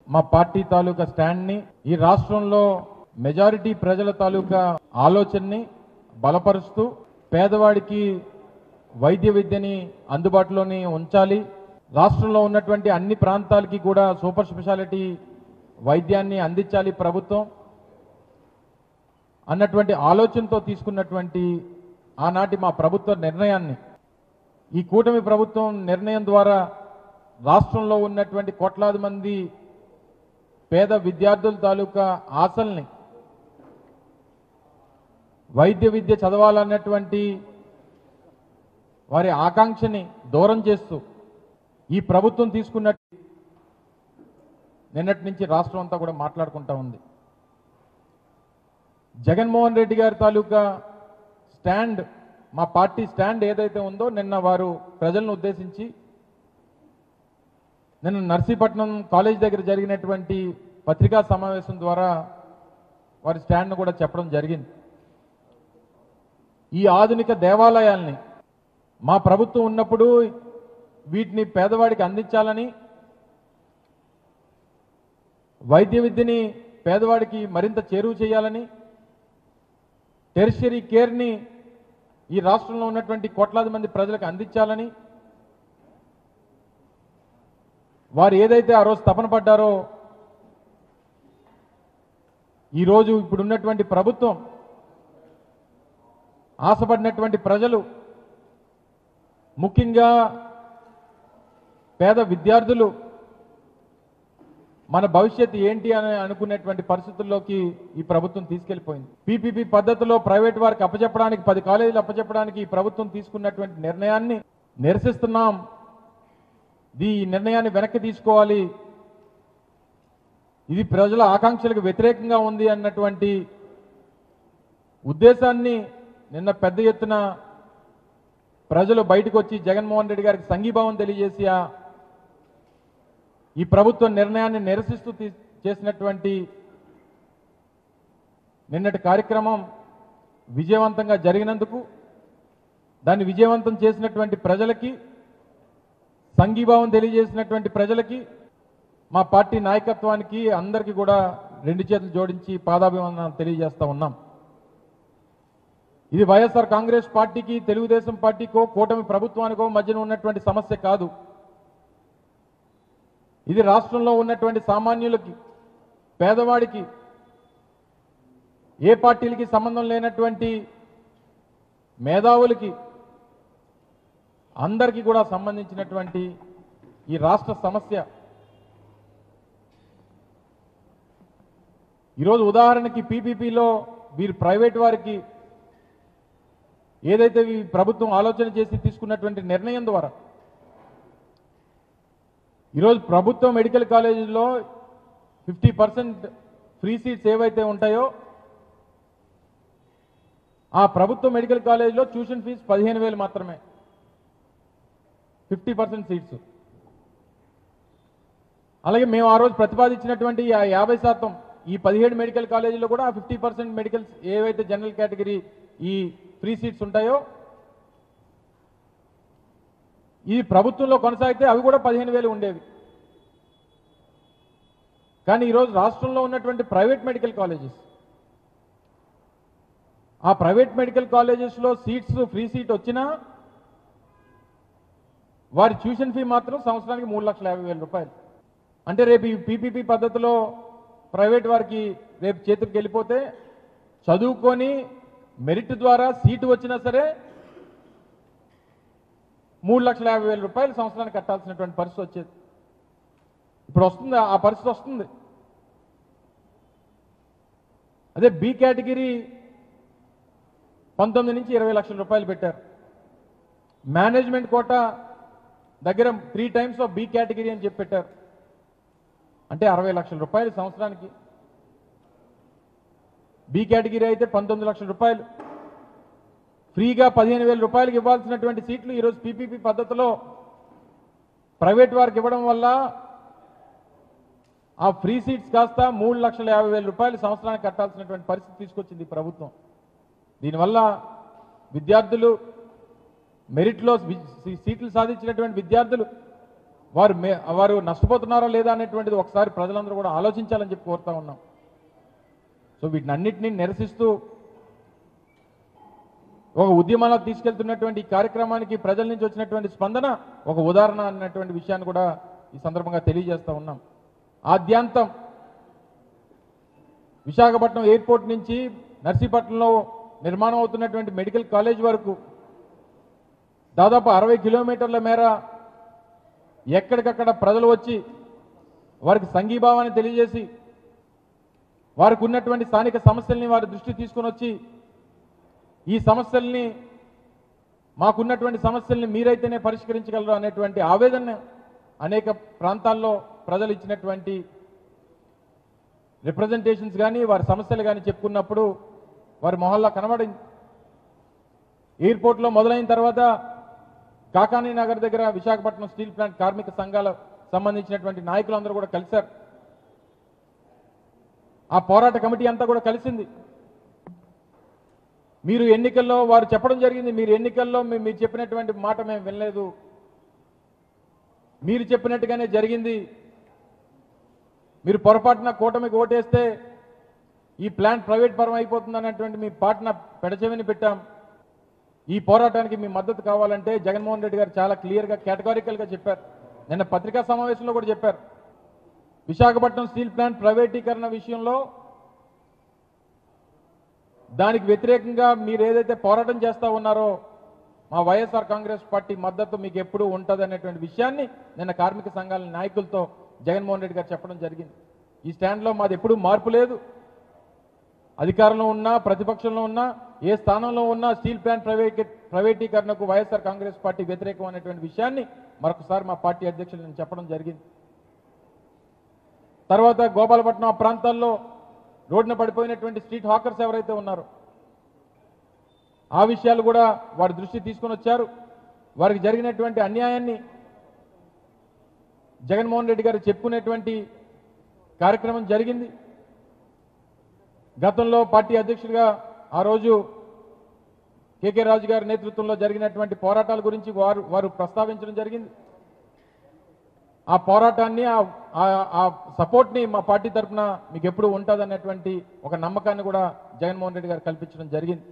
మా పార్టీ తాలూకా స్టాండ్ని ఈ రాష్ట్రంలో మెజారిటీ ప్రజల తాలూకా ఆలోచనని బలపరుస్తూ పేదవాడికి వైద్య విద్యని అందుబాటులోని ఉంచాలి. రాష్ట్రంలో ఉన్నటువంటి అన్ని ప్రాంతాలకి కూడా సూపర్ స్పెషాలిటీ వైద్యాన్ని అందించాలి ప్రభుత్వం అన్నటువంటి ఆలోచనతో తీసుకున్నటువంటి ఆనాటి మా ప్రభుత్వ నిర్ణయాన్ని ఈ కూటమి ప్రభుత్వం నిర్ణయం ద్వారా రాష్ట్రంలో ఉన్నటువంటి కోట్లాది మంది పేద విద్యార్థుల తాలూకా ఆశల్ని వైద్య విద్య చదవాలన్నటువంటి వారి ఆకాంక్షని దూరం చేస్తూ ఈ ప్రభుత్వం తీసుకున్నట్టు నిన్నటి నుంచి రాష్ట్రం అంతా కూడా మాట్లాడుకుంటా ఉంది. జగన్మోహన్ రెడ్డి గారి తాలూకా స్టాండ్, మా పార్టీ స్టాండ్ ఏదైతే ఉందో నిన్న వారు ప్రజలను ఉద్దేశించి నిన్న నర్సీపట్నం కాలేజ్ దగ్గర జరిగినటువంటి పత్రికా సమావేశం ద్వారా వారి స్టాండ్ను కూడా చెప్పడం జరిగింది. ఈ ఆధునిక దేవాలయాల్ని మా ప్రభుత్వం ఉన్నప్పుడు వీటిని పేదవాడికి అందించాలని, వైద్య విద్యని పేదవాడికి మరింత చేరువ చేయాలని, టెరిషరీ కేర్ని ఈ రాష్ట్రంలో ఉన్నటువంటి కోట్లాది మంది ప్రజలకు అందించాలని వారు ఏదైతే ఆ రోజు తపన పడ్డారో ఈరోజు ఇప్పుడున్నటువంటి ప్రభుత్వం ఆశపడినటువంటి ప్రజలు, ముఖ్యంగా పేద విద్యార్థులు మన భవిష్యత్తు ఏంటి అని అనుకునేటువంటి పరిస్థితుల్లోకి ఈ ప్రభుత్వం తీసుకెళ్లిపోయింది. పీపీపీ పద్ధతిలో ప్రైవేట్ వారికి అప్పచెప్పడానికి 10 కాలేజీలు అప్పచెప్పడానికి ఈ ప్రభుత్వం తీసుకున్నటువంటి నిర్ణయాన్ని నిరసిస్తున్నాం. ఈ నిర్ణయాన్ని వెనక్కి తీసుకోవాలి, ఇది ప్రజల ఆకాంక్షలకు వ్యతిరేకంగా ఉంది అన్నటువంటి ఉద్దేశాన్ని నిన్న పెద్ద ఎత్తున ప్రజలు బయటకు వచ్చి జగన్మోహన్ రెడ్డి గారికి సంఘీభావం తెలియజేసి ఈ ప్రభుత్వ నిర్ణయాన్ని నిరసిస్తూ చేసినటువంటి నిన్నటి కార్యక్రమం విజయవంతంగా జరిగినందుకు, దాన్ని విజయవంతం చేసినటువంటి ప్రజలకి, సంఘీభావం తెలియజేసినటువంటి ప్రజలకి, మా పార్టీ నాయకత్వానికి అందరికీ కూడా 2 చేతులు జోడించి పాదాభివందనాలు తెలియజేస్తా ఉన్నాం. ఇది వైఎస్ఆర్ కాంగ్రెస్ పార్టీకి, తెలుగుదేశం పార్టీకో, కూటమి ప్రభుత్వానికో మధ్యన ఉన్నటువంటి సమస్య కాదు. ఇది రాష్ట్రంలో ఉన్నటువంటి సామాన్యులకి, పేదవాడికి, ఏ పార్టీలకి సంబంధం లేనటువంటి మేధావులకి అందరికీ కూడా సంబంధించినటువంటి ఈ రాష్ట్ర సమస్య. ఈరోజు ఉదాహరణకి పీపీపీలో వీరు ప్రైవేట్ వారికి ఏదైతే ఈ ప్రభుత్వం ఆలోచన చేసి తీసుకున్నటువంటి నిర్ణయం ద్వారా ఈరోజు ప్రభుత్వ మెడికల్ కాలేజీలో 50% ఫ్రీ సీట్స్ ఏవైతే ఉంటాయో ఆ ప్రభుత్వ మెడికల్ కాలేజీలో ట్యూషన్ ఫీజు 15,000 మాత్రమే, 50% సీట్స్. అలాగే మేము ఆ రోజు ప్రతిపాదించినటువంటి 50% ఈ 17 మెడికల్ కాలేజీలో కూడా 50% మెడికల్స్ ఏవైతే జనరల్ కేటగిరీ ఈ ఫ్రీ సీట్స్ ఉంటాయో ఈ ప్రభుత్వంలో కొనసాగితే అవి కూడా 15,000 ఉండేవి. కానీ ఈరోజు రాష్ట్రంలో ఉన్నటువంటి ప్రైవేట్ మెడికల్ కాలేజెస్, ఆ ప్రైవేట్ మెడికల్ కాలేజెస్లో సీట్స్ ఫ్రీ సీట్ వచ్చినా వారి ట్యూషన్ ఫీ మాత్రం సంవత్సరానికి 3,50,000 రూపాయలు. అంటే రేపు ఈ పీపీపీ పద్ధతిలో ప్రైవేట్ వారికి రేపు చేతికి వెళ్ళిపోతే చదువుకొని మెరిట్ ద్వారా సీటు వచ్చినా సరే 3,50,000 రూపాయలు సంవత్సరానికి కట్టాల్సినటువంటి పరిస్థితి వచ్చేది. ఇప్పుడు వస్తుంది, ఆ పరిస్థితి వస్తుంది. అదే బి కేటగిరీ 19 నుంచి 20 లక్షల రూపాయలు పెట్టారు. మేనేజ్మెంట్ కోటా దగ్గర 3 టైమ్స్ ఆఫ్ బి కేటగిరీ అని చెప్పి పెట్టారు. అంటే 60 లక్షల రూపాయలు సంవత్సరానికి. బి కేటగిరీ అయితే 19 లక్షల రూపాయలు. ఫ్రీగా 15,000 రూపాయలకు ఇవ్వాల్సినటువంటి సీట్లు ఈరోజు పీపీపీ పద్ధతిలో ప్రైవేట్ వారికి ఇవ్వడం వల్ల ఆ ఫ్రీ సీట్స్ కాస్త 3,50,000 రూపాయలు సంవత్సరానికి కట్టాల్సినటువంటి పరిస్థితి తీసుకొచ్చింది ప్రభుత్వం. దీనివల్ల విద్యార్థులు, మెరిట్లో సీట్లు సాధించినటువంటి విద్యార్థులు వారు నష్టపోతున్నారా లేదా అనేటువంటిది ఒకసారి ప్రజలందరూ కూడా ఆలోచించాలని చెప్పి కోరుతా ఉన్నాం. సో వీటినన్నింటినీ నిరసిస్తూ ఒక ఉద్యమంలో తీసుకెళ్తున్నటువంటి ఈ కార్యక్రమానికి ప్రజల నుంచి వచ్చినటువంటి స్పందన ఒక ఉదాహరణ అన్నటువంటి విషయాన్ని కూడా ఈ సందర్భంగా తెలియజేస్తా ఉన్నాం. ఆద్యాంతం విశాఖపట్నం ఎయిర్పోర్ట్ నుంచి నర్సీపట్నంలో నిర్మాణం అవుతున్నటువంటి మెడికల్ కాలేజ్ వరకు దాదాపు 60 కిలోమీటర్ల మేర ఎక్కడికక్కడ ప్రజలు వచ్చి వారికి సంఘీభావాన్ని తెలియజేసి వారికి ఉన్నటువంటి స్థానిక సమస్యల్ని వారి దృష్టి తీసుకొని వచ్చి ఈ సమస్యల్ని మాకున్నటువంటి సమస్యల్ని మీరైతేనే పరిష్కరించగలరు అనేటువంటి ఆవేదన అనేక ప్రాంతాల్లో ప్రజలు ఇచ్చినటువంటి రిప్రజెంటేషన్స్ కానీ వారి సమస్యలు కానీ చెప్పుకున్నప్పుడు వారి మొహల్లా కనబడింది. ఎయిర్పోర్ట్లో మొదలైన తర్వాత కాకానీ నగర్ దగ్గర విశాఖపట్నం స్టీల్ ప్లాంట్ కార్మిక సంఘాల సంబంధించినటువంటి నాయకులందరూ కూడా కలిశారు. ఆ పోరాట కమిటీ అంతా కూడా కలిసింది. మీరు ఎన్నికల్లో వారు చెప్పడం జరిగింది, మీరు ఎన్నికల్లో మీరు చెప్పినటువంటి మాట మేము వినలేదు, మీరు చెప్పినట్టుగానే జరిగింది, మీరు పొరపాటున కూటమికి ఓటేస్తే ఈ ప్లాంట్ ప్రైవేట్ పరం అయిపోతుంది అన్నటువంటి మీ పాటన పెడచెవిని పెట్టాం. ఈ పోరాటానికి మీ మద్దతు కావాలంటే జగన్మోహన్ రెడ్డి గారు చాలా క్లియర్గా కేటగారికల్గా చెప్పారు. నిన్న పత్రికా సమావేశంలో కూడా చెప్పారు. విశాఖపట్నం స్టీల్ ప్లాంట్ ప్రైవేటీకరణ విషయంలో దానికి వ్యతిరేకంగా మీరు ఏదైతే పోరాటం చేస్తూ ఉన్నారో మా వైఎస్ఆర్ కాంగ్రెస్ పార్టీ మద్దతు మీకు ఎప్పుడూ ఉంటుంది అనేటువంటి విషయాన్ని నిన్న కార్మిక సంఘాల నాయకులతో జగన్మోహన్ రెడ్డి గారు చెప్పడం జరిగింది. ఈ స్టాండ్లో మాది ఎప్పుడూ మార్పు లేదు. అధికారంలో ఉన్నా ప్రతిపక్షంలో ఉన్నా ఏ స్థానంలో ఉన్నా స్టీల్ ప్లాంట్ ప్రైవేటీకరణకు వైఎస్ఆర్ కాంగ్రెస్ పార్టీ వ్యతిరేకం అనేటువంటి విషయాన్ని మరొకసారి మా పార్టీ అధ్యక్షులు నేను చెప్పడం జరిగింది. తర్వాత గోపాలపట్నం ఆ ప్రాంతాల్లో రోడ్డున పడిపోయినటువంటి స్ట్రీట్ హాకర్స్ ఎవరైతే ఉన్నారో ఆ విషయాలు కూడా వారి దృష్టి తీసుకొని వచ్చారు. వారికి జరిగినటువంటి అన్యాయాన్ని జగన్మోహన్ రెడ్డి గారు చెప్పుకునేటువంటి కార్యక్రమం జరిగింది. గతంలో పార్టీ అధ్యక్షుడిగా ఆ రోజు కేకే రాజు గారి నేతృత్వంలో జరిగినటువంటి పోరాటాల గురించి వారు ప్రస్తావించడం జరిగింది. ఆ పోరాటాన్ని ఆ సపోర్ట్ని మా పార్టీ తరఫున మీకు ఎప్పుడు ఉంటుంది అన్నటువంటి ఒక నమ్మకాన్ని కూడా జగన్మోహన్ రెడ్డి గారు కల్పించడం జరిగింది.